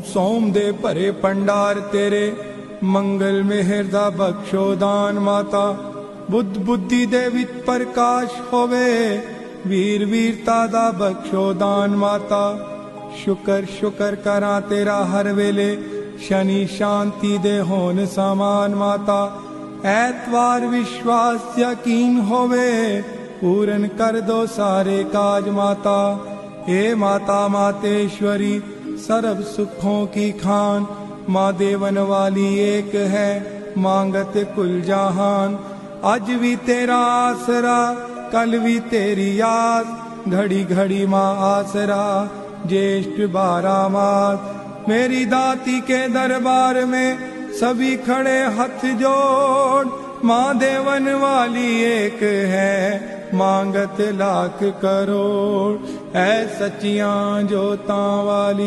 ਸੋਮ ਦੇ ਭਰੇ ਭੰਡਾਰ ਤੇਰੇ, ਮੰਗਲ ਮਿਹਰ ਦਾ ਬਖਸ਼ੋ ਦਾਨ ਮਾਤਾ। ਬੁੱਧ ਬੁੱਧੀ ਦੇ ਵਿੱਚ ਪ੍ਰਕਾਸ਼ ਹੋਵੇ, ਵੀਰ ਵੀਰਤਾ ਦਾ ਬਖਸ਼ੋ ਦਾਨ ਮਾਤਾ। ਸ਼ੁਕਰ ਸ਼ੁਕਰ ਕਰਾਂ ਤੇਰਾ ਹਰ ਵੇਲੇ, ਸ਼ਨੀ ਸ਼ਾਂਤੀ ਦੇ ਹੋਣ ਸਮਾਨ ਮਾਤਾ। ਐਤਵਾਰ ਵਿਸ਼ਵਾਸ ਯਕੀਨ ਹੋਵੇ, पूरन कर दो सारे काज माता। हे माता मातेश्वरी सर्व सुखों की खान, माँ देवन वाली एक है मांगत कुल जहान। आज भी तेरा आसरा कल भी तेरी याद, घड़ी घड़ी माँ आसरा ज्येष्ठ 12 मास। मेरी दाती के दरबार में सभी खड़े हाथ जोड़, माँ देवन वाली एक है मांगत लाख करोड़। ऐ सच्चियां जोतां वाली